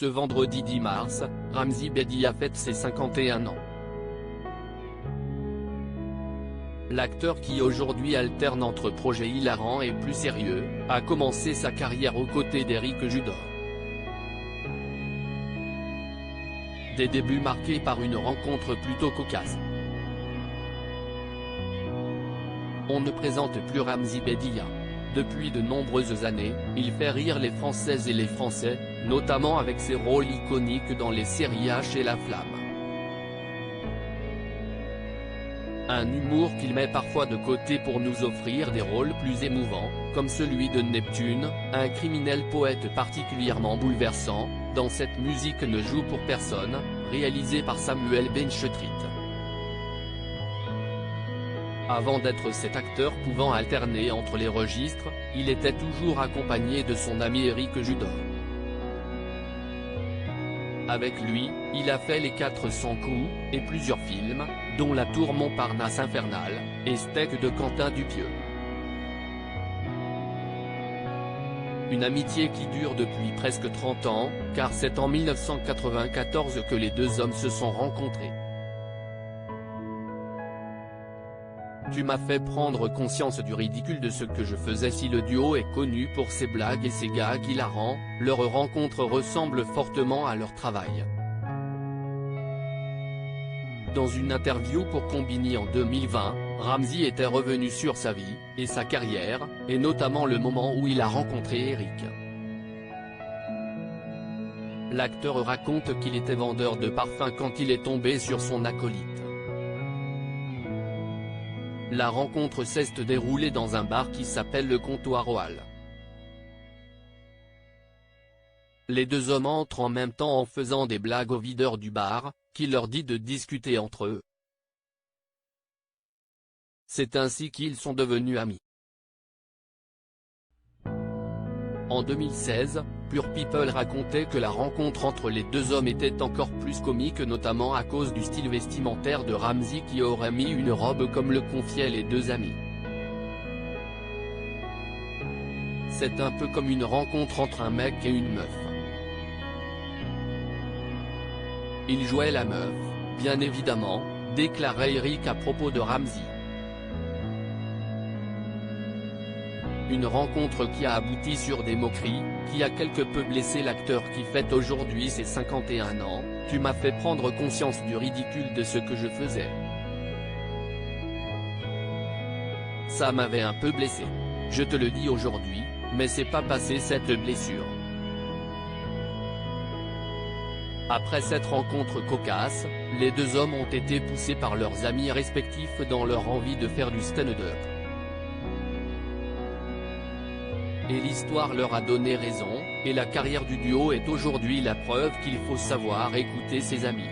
Ce vendredi 10 mars, Ramzy Bedia fête ses 51 ans. L'acteur qui aujourd'hui alterne entre projets hilarants et plus sérieux, a commencé sa carrière aux côtés d'Éric Judor. Des débuts marqués par une rencontre plutôt cocasse. On ne présente plus Ramzy Bedia. Depuis de nombreuses années, il fait rire les Françaises et les Français, notamment avec ses rôles iconiques dans les séries H et La Flamme. Un humour qu'il met parfois de côté pour nous offrir des rôles plus émouvants, comme celui de Neptune, un criminel poète particulièrement bouleversant, dans Cette musique ne joue pour personne, réalisé par Samuel Benchetrit. Avant d'être cet acteur pouvant alterner entre les registres, il était toujours accompagné de son ami Éric Judor. Avec lui, il a fait Les 400 coups, et plusieurs films, dont La Tour Montparnasse infernale, et Steak de Quentin Dupieux. Une amitié qui dure depuis presque 30 ans, car c'est en 1994 que les deux hommes se sont rencontrés. Tu m'as fait prendre conscience du ridicule de ce que je faisais. Si le duo est connu pour ses blagues et ses gags hilarants, leur rencontre ressemble fortement à leur travail. Dans une interview pour Combini en 2020, Ramzy était revenu sur sa vie, et sa carrière, et notamment le moment où il a rencontré Éric. L'acteur raconte qu'il était vendeur de parfums quand il est tombé sur son acolyte. La rencontre s'est déroulée dans un bar qui s'appelle le Comptoir aux Halles. Les deux hommes entrent en même temps en faisant des blagues au videur du bar, qui leur dit de discuter entre eux. C'est ainsi qu'ils sont devenus amis. En 2016, Pure People racontait que la rencontre entre les deux hommes était encore plus comique, notamment à cause du style vestimentaire de Ramzy qui aurait mis une robe comme le confiaient les deux amis. C'est un peu comme une rencontre entre un mec et une meuf. Il jouait la meuf, bien évidemment, déclarait Éric à propos de Ramzy. Une rencontre qui a abouti sur des moqueries, qui a quelque peu blessé l'acteur qui fête aujourd'hui ses 51 ans. Tu m'as fait prendre conscience du ridicule de ce que je faisais. Ça m'avait un peu blessé. Je te le dis aujourd'hui, mais c'est pas passé cette blessure. Après cette rencontre cocasse, les deux hommes ont été poussés par leurs amis respectifs dans leur envie de faire du stand-up. Et l'histoire leur a donné raison, et la carrière du duo est aujourd'hui la preuve qu'il faut savoir écouter ses amis.